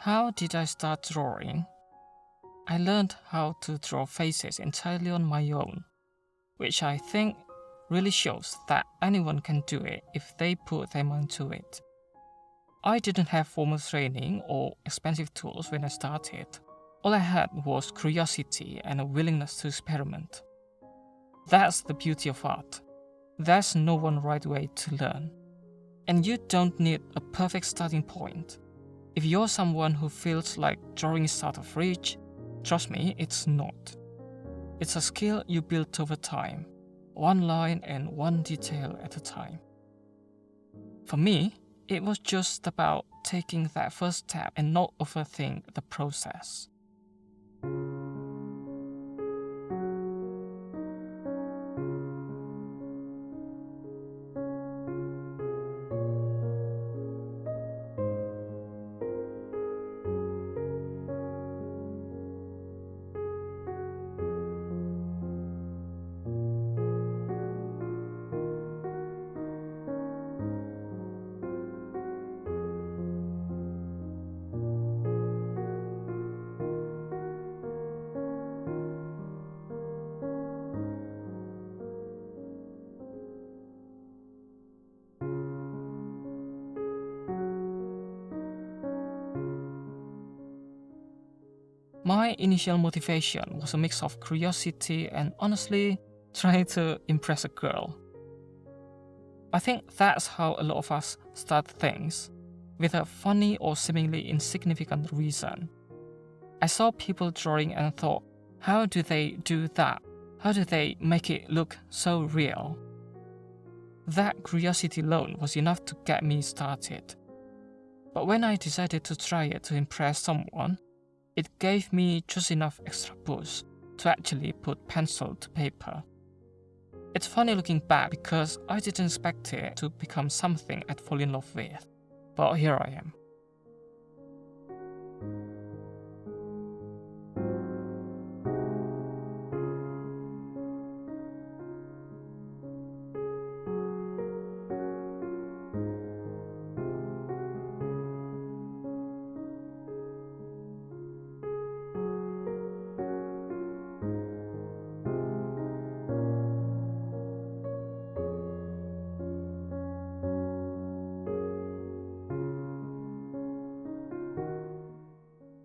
How did I start drawing? I learned how to draw faces entirely on my own, which I think really shows that anyone can do it if they put their mind to it. I didn't have formal training or expensive tools when I started. All I had was curiosity and a willingness to experiment. That's the beauty of art. There's no one right way to learn. And you don't need a perfect starting point. If you're someone who feels like drawing is out of reach, trust me, it's not. It's a skill you build over time, one line and one detail at a time. For me, it was just about taking that first step and not overthink the process. My initial motivation was a mix of curiosity and honestly trying to impress a girl. I think that's how a lot of us start things, with a funny or seemingly insignificant reason. I saw people drawing and thought, how do they do that? How do they make it look so real? That curiosity alone was enough to get me started. But when I decided to try it to impress someone, it gave me just enough extra push to actually put pencil to paper. It's funny looking back because I didn't expect it to become something I'd fall in love with, but here I am.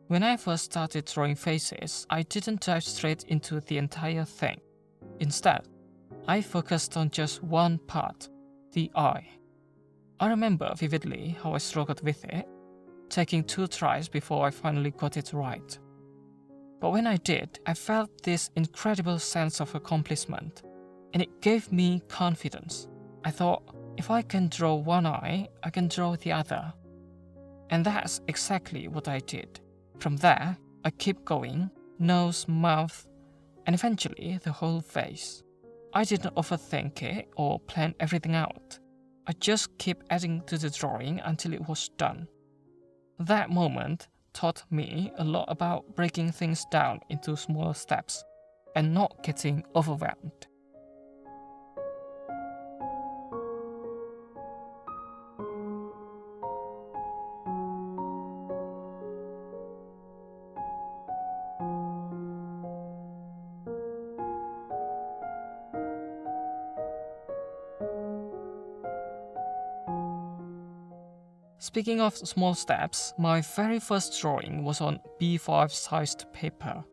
When I first started drawing faces, I didn't dive straight into the entire thing. Instead, I focused on just one part, the eye. I remember vividly how I struggled with it, taking 2 tries before I finally got it right. But when I did, I felt this incredible sense of accomplishment, and it gave me confidence. I thought, if I can draw one eye, I can draw the other. And that's exactly what I did. From there, I kept going, nose, mouth, and eventually the whole face. I didn't overthink it or plan everything out. I just kept adding to the drawing until it was done. That moment taught me a lot about breaking things down into smaller steps and not getting overwhelmed. Speaking of small steps, my very first drawing was on B5 sized paper,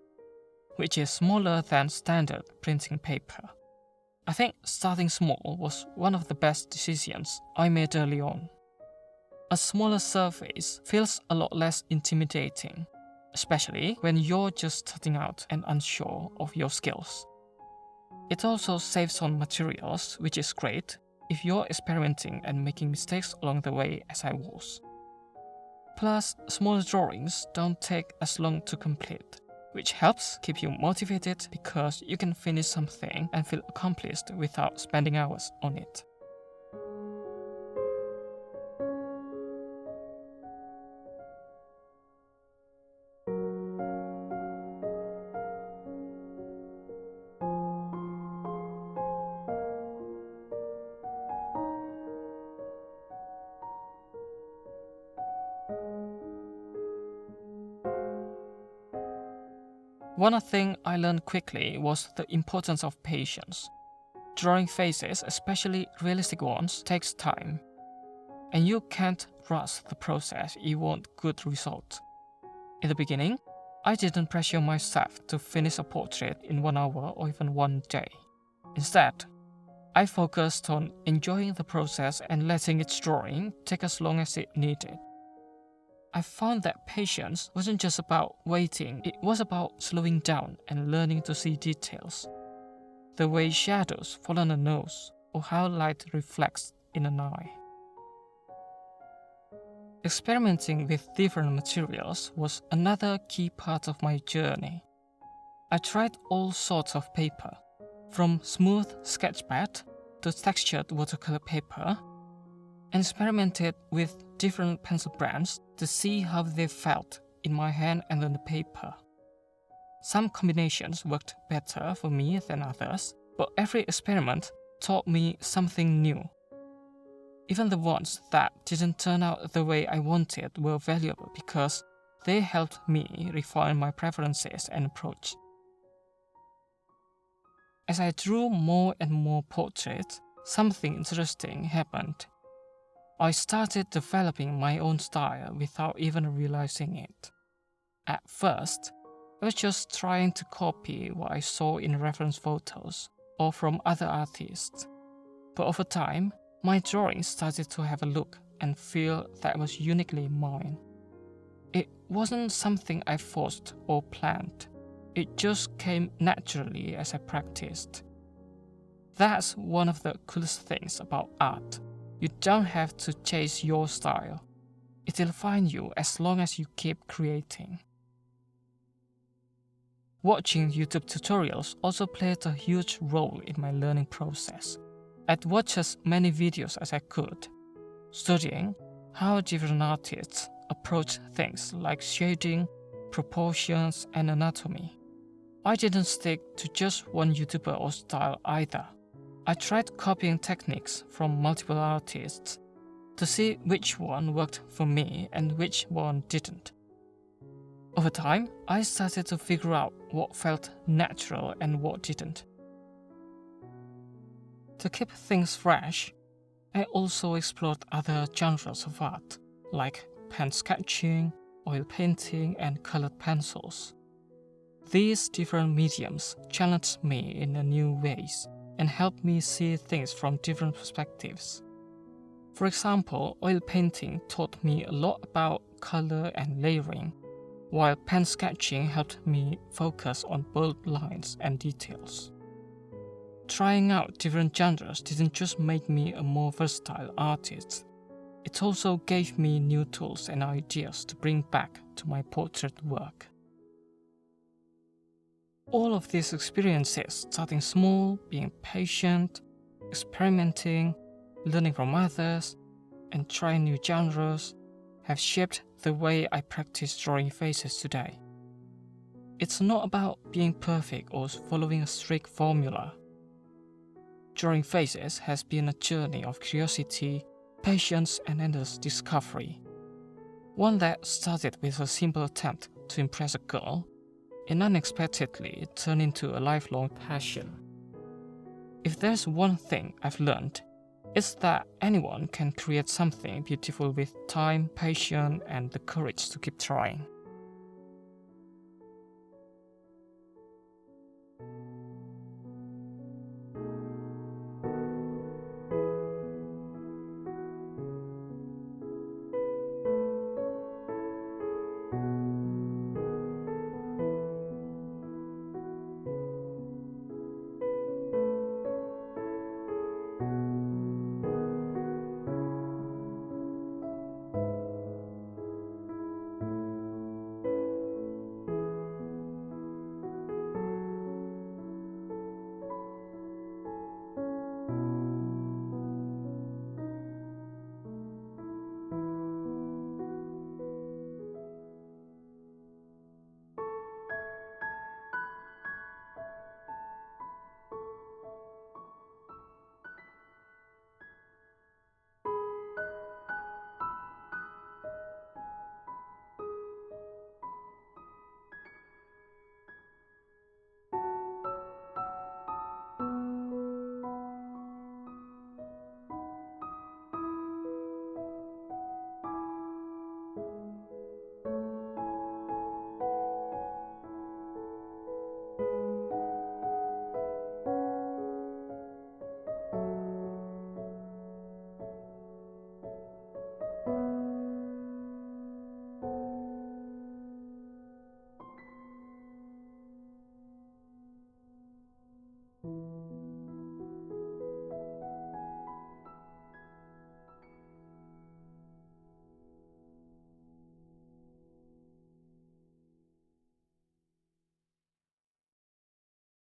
which is smaller than standard printing paper. I think starting small was one of the best decisions I made early on. A smaller surface feels a lot less intimidating, especially when you're just starting out and unsure of your skills. It also saves on materials, which is great if you're experimenting and making mistakes along the way, as I was. Plus, smaller drawings don't take as long to complete, which helps keep you motivated because you can finish something and feel accomplished without spending hours on it. One thing I learned quickly was the importance of patience. Drawing faces, especially realistic ones, takes time, and you can't rush the process if you want good results. In the beginning, I didn't pressure myself to finish a portrait in 1 hour or even 1 day. Instead, I focused on enjoying the process and letting its drawing take as long as it needed. I found that patience wasn't just about waiting, it was about slowing down and learning to see details. The way shadows fall on a nose or how light reflects in an eye. Experimenting with different materials was another key part of my journey. I tried all sorts of paper, from smooth sketchpad to textured watercolor paper, and experimented with different pencil brands to see how they felt in my hand and on the paper. Some combinations worked better for me than others, but every experiment taught me something new. Even the ones that didn't turn out the way I wanted were valuable because they helped me refine my preferences and approach. As I drew more and more portraits, something interesting happened. I started developing my own style without even realizing it. At first, I was just trying to copy what I saw in reference photos or from other artists. But over time, my drawings started to have a look and feel that was uniquely mine. It wasn't something I forced or planned. It just came naturally as I practiced. That's one of the coolest things about art. You don't have to chase your style. It'll find you as long as you keep creating. Watching YouTube tutorials also played a huge role in my learning process. I'd watch as many videos as I could, studying how different artists approach things like shading, proportions, and anatomy. I didn't stick to just one YouTuber or style either. I tried copying techniques from multiple artists to see which one worked for me and which one didn't. Over time, I started to figure out what felt natural and what didn't. To keep things fresh, I also explored other genres of art, like pen sketching, oil painting, and colored pencils. These different mediums challenged me in new ways and helped me see things from different perspectives. For example, oil painting taught me a lot about color and layering, while pen sketching helped me focus on bold lines and details. Trying out different genres didn't just make me a more versatile artist, it also gave me new tools and ideas to bring back to my portrait work. All of these experiences, starting small, being patient, experimenting, learning from others, and trying new genres, have shaped the way I practice drawing faces today. It's not about being perfect or following a strict formula. Drawing faces has been a journey of curiosity, patience, and endless discovery. One that started with a simple attempt to impress a girl, and unexpectedly turned into a lifelong passion. If there's one thing I've learned, it's that anyone can create something beautiful with time, patience, and the courage to keep trying.